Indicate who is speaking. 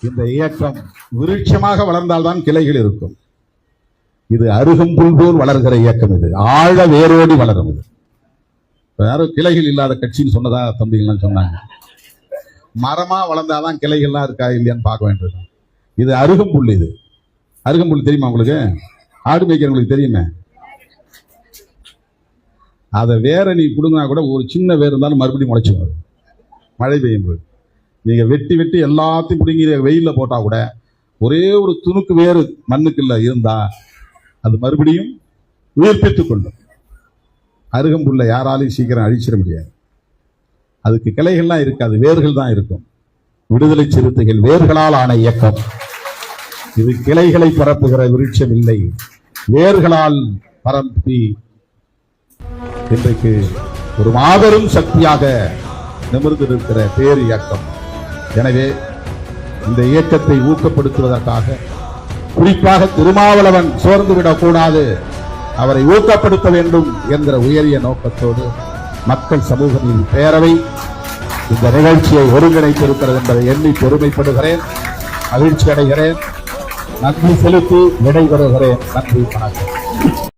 Speaker 1: இந்த இயக்கம் விருட்சமாக வளர்ந்தால்தான் கிளைகள் இருக்கும். இது அருகம்புல் போல் வளர்கிற இயக்கம். இது ஆழ வேரோடி வளரும். இது யாரும் கிளைகள் இல்லாத கட்சின்னு சொன்னதா தம்பிகள்லாம் சொன்னாங்க. மரமா வளர்ந்தாதான் கிளைகள்லாம் இருக்கா இல்லையான்னு பார்க்க வேண்டியது. இது அருகம்புல். இது அருகம்புல் தெரியுமா உங்களுக்கு? ஆடு மேய்க்கிறவங்களுக்கு தெரியுமே. அதை வேற நீ கொடுங்கன்னா கூட ஒரு சின்ன வேர் இருந்தாலும் மறுபடியும் முளைச்சு வரும் மழை பெய்யும் போது. நீங்க வெட்டி வெட்டி எல்லாத்தையும் பிடிங்கி வெயில போட்டா கூட ஒரே ஒரு துணுக்கு வேறு மண்ணுக்குள்ள இருந்தா அது மறுபடியும் உயிர்ப்பித்துக் கொள்ளும். அருகம்புல்ல யாராலையும் சீக்கிரம் அழிச்சிட முடியாது. அதுக்கு கிளைகள்லாம் இருக்காது, வேர்கள் தான் இருக்கும். விடுதலை சிறுத்தைகள் வேர்களால் ஆன இயக்கம். இது கிளைகளை பரப்புகிற விருட்சம் இல்லை, வேர்களால் பரப்பி இன்றைக்கு ஒரு மாபெரும் சக்தியாக நிமிர்ந்து இருக்கிற பேர் இயக்கம். எனவே இந்த இயக்கத்தை ஊக்கப்படுத்துவதற்காக குறிப்பாக திருமாவளவன் சோர்ந்துவிடக் கூடாது, அவரை ஊக்கப்படுத்த வேண்டும் என்கிற உயரிய நோக்கத்தோடு மக்கள் சமூக நீதி பேரவை இந்த நிகழ்ச்சியை ஒருங்கிணைத்திருக்கிறது என்பதை எண்ணி பெருமைப்படுகிறேன், மகிழ்ச்சி அடைகிறேன். நன்றி செலுத்தி விடைபெறுகிறேன். நன்றி, வணக்கம்.